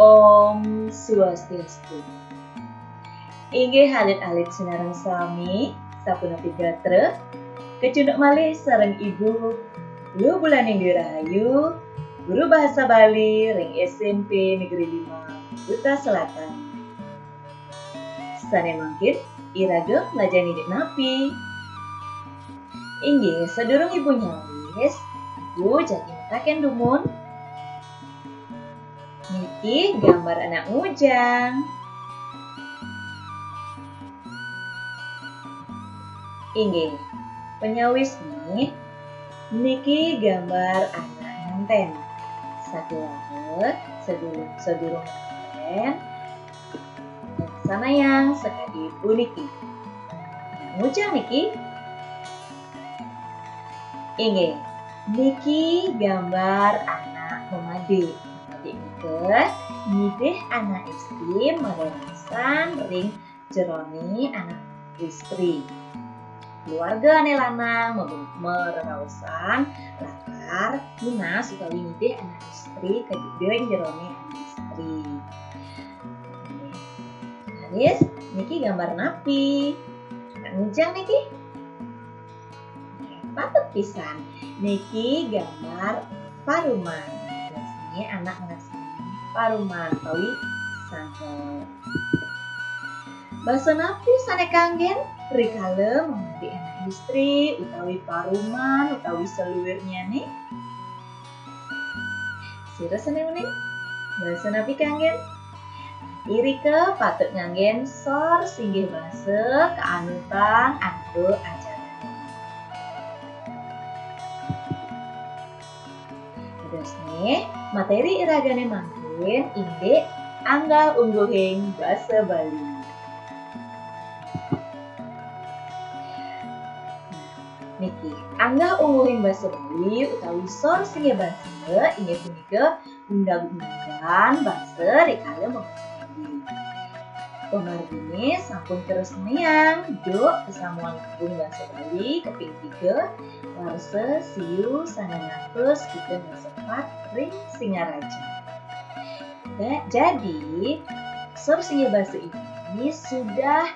Om Swastiastu. Inggih alit-alit sinareng sami sapunapun gatra kecunduk malih sareng Ibu Lu Bulaning Dirahayu, Guru Bahasa Bali ring SMP Negeri 5 Kuta Selatan. Sane mangkin iraga lajeng idik napi. Inggih sadurung Ibu nyawis, Ibu jadi mutaken dumun. Niki gambar anak mujang. Inggih, penyawis nih, niki gambar anak nganten. Sakulanget sedurung nganten. Sana yang sekadi Ibu niki. Anak mujang niki. Inggih, niki gambar anak memadi. Nidih anak istri mererasan ring jeroni anak istri. Keluarga ane lanang mererasan lakar guna utawi nidih anak istri kejudeng jeroni anak istri. Haris niki gambar napi. Anak mujang niki. Patut pisan. Niki gambar paruman. Ini anak paruman utawi sangkal. Basa napi sane kanggen rikala mengudi anak istri utawi paruman utawi seluwirnya nih. Sira sane uning basa napi kanggen. Irika patut nganggen sor singgih basa kaanutan ando ajaran. Terus nih materi iragane mangkin inggih anggal ungguhing basa Bali. Niki, anggal ungguhing basa Bali utawi sor singgih basa inggih punika undang-undangan basa rikala membasa Bali. Pemargine sampun terus menyang duk kesamuan lambung basa Bali keping 3 warsa siu sanangatus kita sepat ring Singaraja. Jadi sor singgih basa ini sudah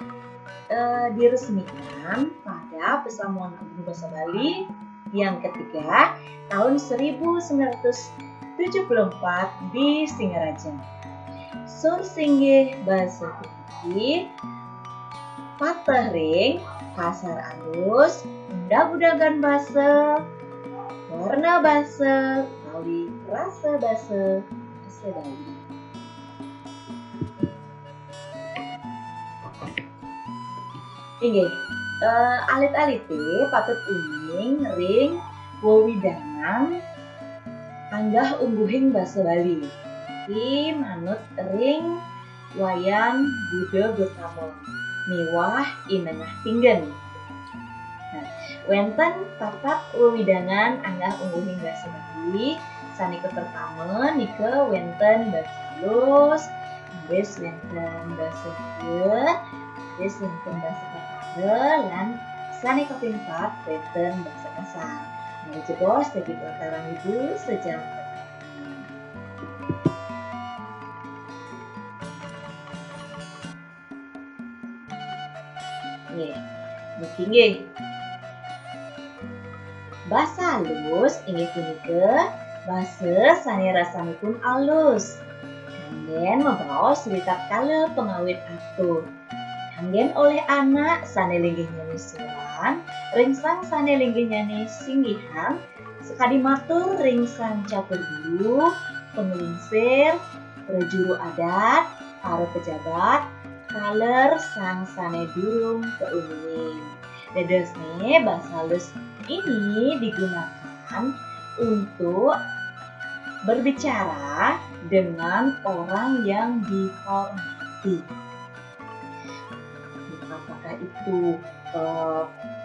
diresmikan pada Pesamuan Agung Basa Bali yang ketiga tahun 1974 di Singaraja. Sor singgih basa ini patah ring kasar alus, undag-undagan basa, warna basa, utawi rasa basa Bali. Inggih, alit-alite patut uning ring wewidangan anggah ungguhing basa Bali. Iki manut ring wayang Buddha Gotama miwah inengah tinggen. Nah, wenten papat wewidangan anggah ungguhing basa Bali. Sanika pertama nika wenten basa alus, habis wenten basa Jawa, habis wenten basa Kakara, lan sanika ping-4 wenten basa Kasar. Mari jebos dadi pelataran Ibu sejam. Niki nggih. Basa alus inggih punika basa sane rasanipun alus. Kanggen membaos cerita kala pengawit atur. Kanggen oleh anak sane linggih nyanyi suwan, ringsang sane linggih nyanyi singgihan, sekadi matur ringsang catur guru, penglingsir, prajuru adat, para pejabat, kaler sang sane durung keuming. Dadosne basa alus ini digunakan untuk berbicara dengan orang yang dihormati. Apakah itu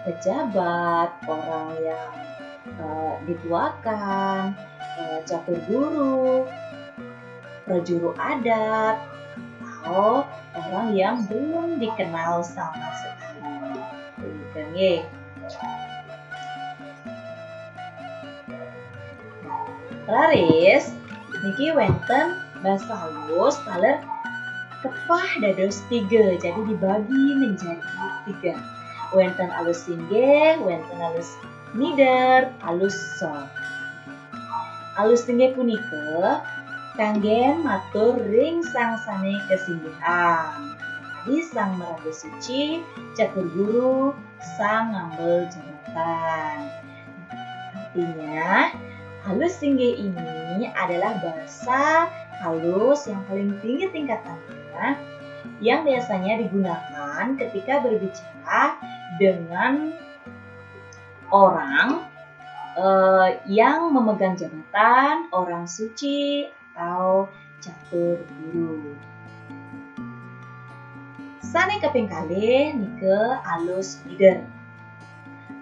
pejabat, orang yang dituakan, catur guru, prajuru adat, atau orang yang belum dikenal sama sekali. Begitu. Laris niki wenten bahasa halus taler kepah dados 3, jadi dibagi menjadi 3. Wenten alus singgih, wenten alus mider, alus sol. Alus singgih punika kangge matur ring sangsane kesinggihan. Tadi sang meraga suci, catur guru, sang ngambil jabatan. Artinya, halus singgih ini adalah bahasa halus yang paling tinggi tingkatannya yang biasanya digunakan ketika berbicara dengan orang yang memegang jabatan, orang suci, atau catur guru. Sane kaping kalih nike alus mider.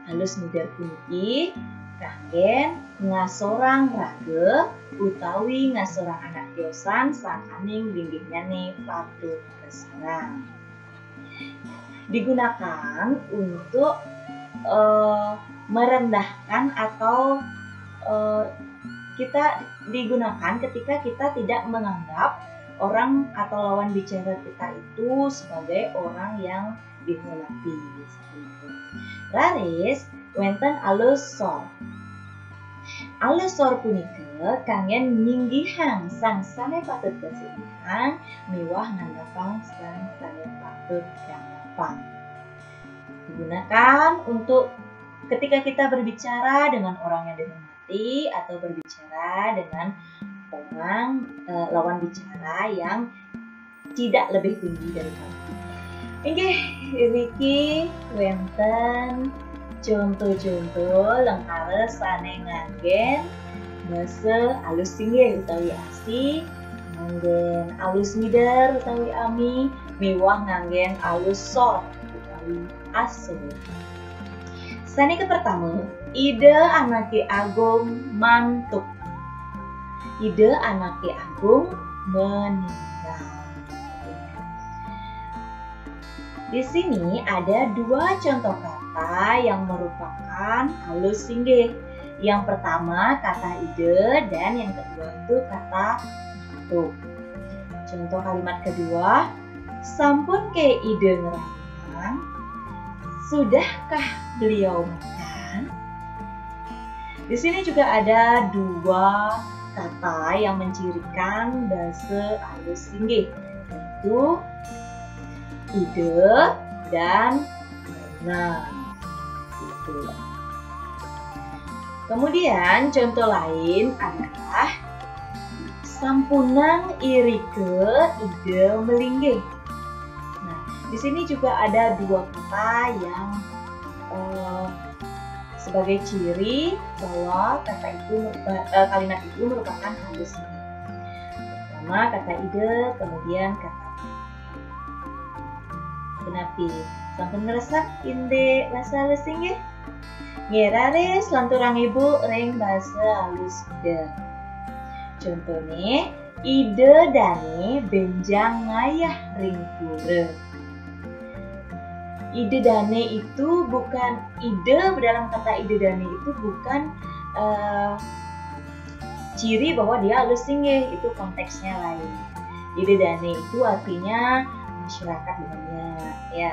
Alus mider puniki kangge ngasorang raga utawi ngasorang anak tiosan sakaning linggihnyane patut kesarang. Digunakan untuk merendahkan atau kita digunakan ketika kita tidak menganggap orang atau lawan bicara kita itu sebagai orang yang dihormati. Raris wenten alus sor. Alus sor punika kangen nyinggihan sang sane patut kesedihan miwah ngandapang sang sane patut kandapang. Digunakan untuk ketika kita berbicara dengan orang yang dihormati atau berbicara dengan orang lawan bicara yang tidak lebih tinggi daripada kita. Inggih, Riki wenten contoh-contoh lengkare sane nganggen bahasa alus singgih utawi asi, nganggen alus mider utawi ami, miwah nganggen alus sor utawi aso. Sane ke pertama, ide anake agung mantuk. Ide anake agung meninggal. Di sini ada 2 contoh kata yang merupakan halus singgih. Yang pertama kata ide dan yang kedua itu kata mantuk. Contoh kalimat kedua, sampun ke ide ngerayang, sudahkah beliau makan? Di sini juga ada 2 kata yang mencirikan bahasa halus singgih, yaitu ide dan nah. Gitu. Kemudian contoh lain adalah sampunang irike ide melinggih. Nah, di sini juga ada 2 kata yang sebagai ciri bahwa kata itu kalimat itu merupakan halus singgih. Pertama kata ide, kemudian kata kenapi. Sampun ngeresak inde bahasa halus singgih. Ngeraris lanturang ibu ring bahasa halus ide. Contohnya ide dane benjang ngayah ring pura. Ide dane itu bukan ide, dalam kata ide dane itu bukan ciri bahwa dia halus singgih, itu konteksnya lain. Ide dane itu artinya masyarakat banyak, ya.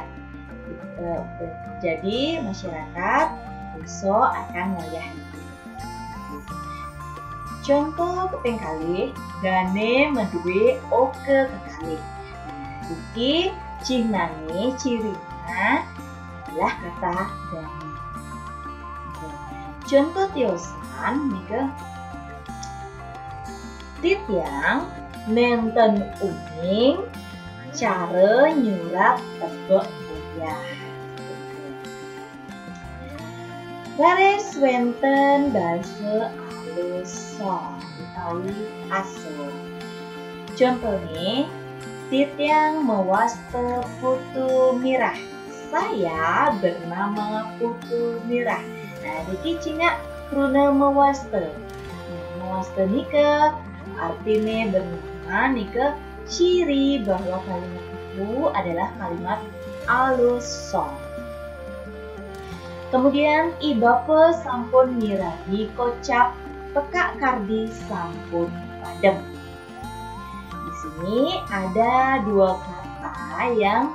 Jadi masyarakat besok akan ngayah. Contoh keping kalih, dane menduwe oke kekalih. Iki cihnane cirina adalah kata dane. Contoh tiosan nika titiang nenten uning cara nyurap tebek buyah. Laris wenten bahasa alus sor utawi aso. Contohnya, titiang mewaste putu mirah. Saya bernama Putu Mirah. Nah, niki cina kruna mewaste. Mewaste nika artinya bernama, nika ciri bahwa kalimat itu adalah kalimat alus sor. Kemudian ibape sampun mirahi kocap pekak kardi sampun padem. sini ada dua kata yang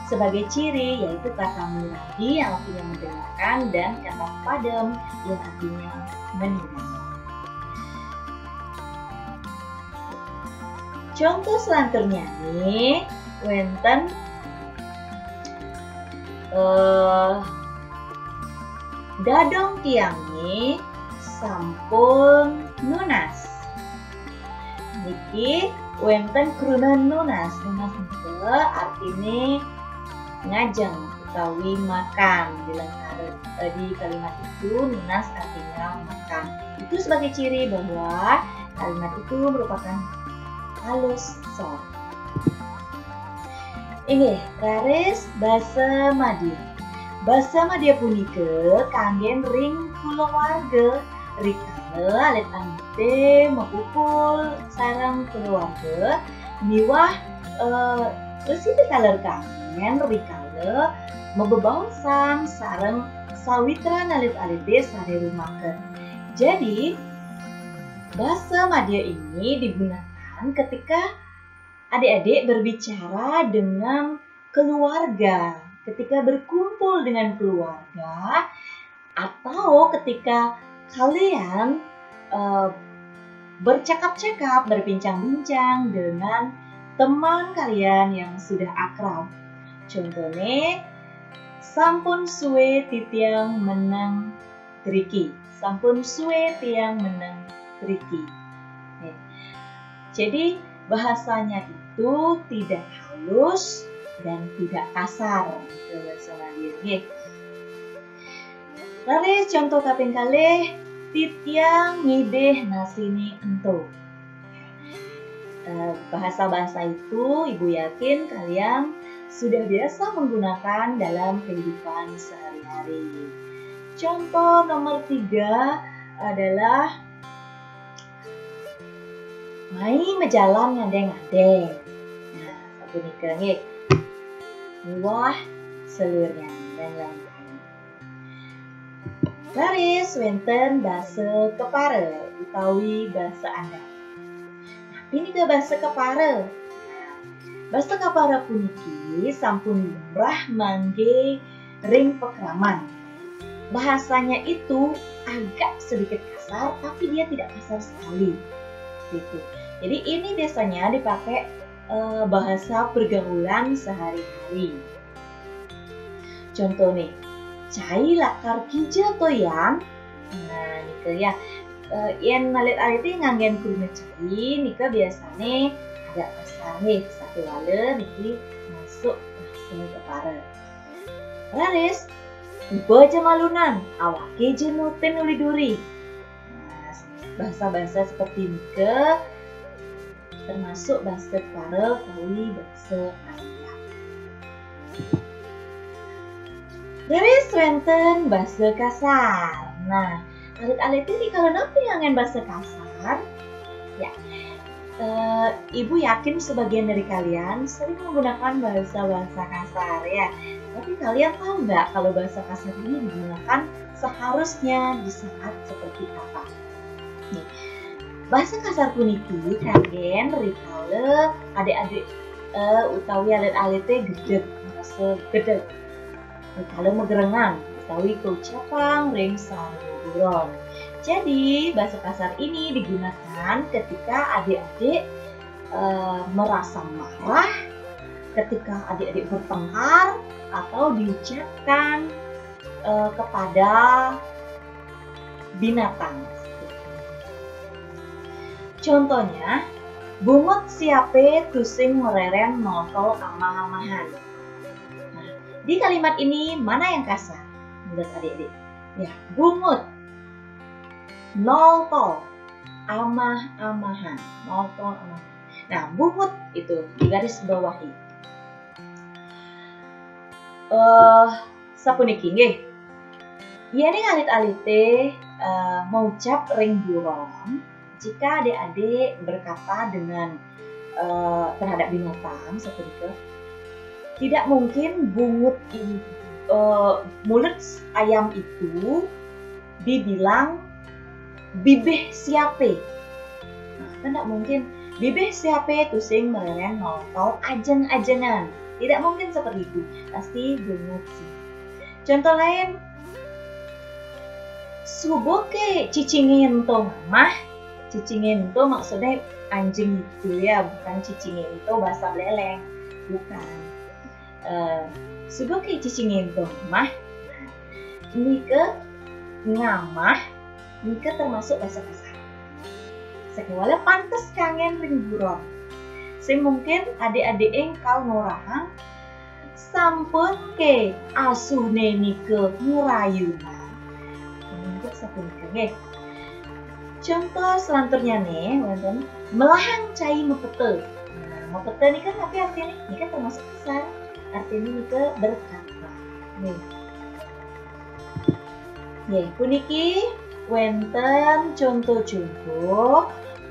sebagai ciri, yaitu kata muradi yang artinya mendengarkan dan kata padam yang artinya mendengar. Contoh selanjutnya nih, wenten dadong tiangi sampun nunas. Niki wenten kruna nunas. Nunas itu artinya ngajeng utawi makan. Di kalimat itu nunas artinya makan. Itu sebagai ciri bahwa kalimat itu merupakan halus soft. Ini raris basa Madya. Basa Madya punika kanggen ring kulawarga rikala alit ante mengupul sarang keluarga miwah resi kaler kangen rikala mebebangsang sarang sawitran alit-alite sare rumaken. Jadi bahasa Madya ini digunakan ketika adik-adik berbicara dengan keluarga, ketika berkumpul dengan keluarga, atau ketika kalian bercakap-cakap, berbincang-bincang dengan teman kalian yang sudah akrab. Contohnya, sampun suwe titiang menang triki. Sampun suwe tiang menang triki. Jadi bahasanya itu tidak halus dan tidak kasar. Bahasa Madya. Lalu contoh kaping kalih titiang ngideh nasini ento. Bahasa-bahasa itu ibu yakin kalian sudah biasa menggunakan dalam kehidupan sehari-hari. Contoh nomor 3 adalah mai mejalan ngadeng-ngadeng. Nah, satu nikah wah selurnya dan lain-lain. Laris wenten basa kepara utawi basa adat. Nah, ini ke basa kepara. Basa kepara puniki sampun lumrah mangge ring pekraman. Bahasanya itu agak sedikit kasar, tapi dia tidak kasar sekali. Gitu. Jadi ini biasanya dipakai bahasa pergaulan sehari-hari. Contoh nih, cai lakar kija toyan. Nah, nika ya, yang nalit-aliti nganggen kuruna cai, nika biasanya agak kasar nih. Satu wale niki masuk bahasa kepara. Laris, ibu aja malunan, awake jenutin uli duri. Bahasa-bahasa seperti nika termasuk bahasa kepara utawi bahasa adat. Dari wenten bahasa kasar. Nah, alit-alit ini kalau nanti ngangen bahasa kasar, ya, ibu yakin sebagian dari kalian sering menggunakan bahasa-bahasa kasar ya. Tapi kalian tahu nggak kalau bahasa kasar ini digunakan seharusnya di saat seperti apa? Nih, bahasa kasar puniki kanggen rikala adik-adik utawi alit-alite gedeg, merasa gedeg. Rikala megerengan utawi keucapan ring saruron. Jadi bahasa kasar ini digunakan ketika adik-adik merasa marah, ketika adik-adik bertengkar atau diucapkan kepada binatang. Contohnya, bungut siape tusing mereren notol amah-amahan. Nah, di kalimat ini mana yang kasar menurut adik-adik? Ya, bungut, notol, amah-amahan, notol amah. Nah, bungut itu di garis bawahi. Sapuniki nggih. Iya nih alit-alite mengucap ring buron. Jika adik-adik berkata dengan terhadap binatang seperti itu, tidak mungkin bungut ini, mulut ayam itu dibilang bibih siape. Nah, kan tidak mungkin. Bibih siapa itu sing mereren nonton ajen-ajenan. Tidak mungkin seperti itu. Pasti benguk sih. Contoh lain, subuh ke cicingin to mah. Cicingin to maksudnya anjing itu ya, bukan cicingin to bahasa leleng. Bukan. Subuh ke cicingin to mah. Ini ke ngamah. Ini ke termasuk bahasa kasar. Sekolah pantes kangen ring buron. Sing mungkin adik-adik engkau ngorahang sampun ke asune nike ngurayuna. Untuk sapunika nggih. Contoh selanjutnya nih, wonten melahang cai mepete. Nah, mepete ini kan apa artinya? Ini kan termasuk kasar. Artinya nike berkata. Nih. Nggih, puniki wonten contoh-contoh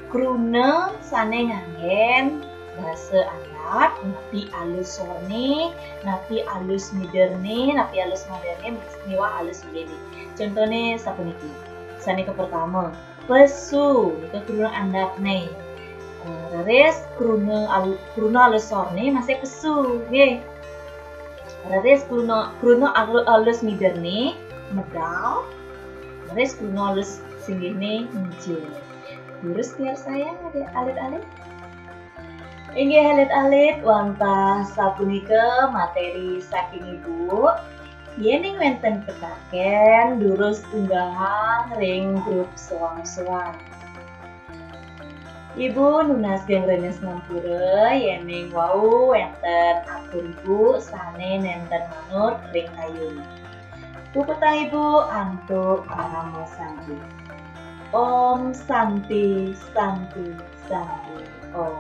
kruna sane nganggen bahasa adat napi alus sone, napi alus moderne, napi alus moderne istimewa alus begini. Contohnya sapuniki. Sane ke pertama, pesu, itu kruna adat nih. Rares kruna alus sone masih pesu, nggih. Rares kruna alus moderne medal. Rares kruna alus singgihne njil. Terus biar saya ada alit-alit. Inggih alit-alit wantah sapunika materi saking Ibu. Yen wenten petaken durus unggahan ring grup soang-soang. Ibu nunas gangrenes ngampura yen wau wenten atur Ibu sane nenten manut ring kayu. Pupetang Ibu antuk paramo santi. Om Santi Santi Santi Om.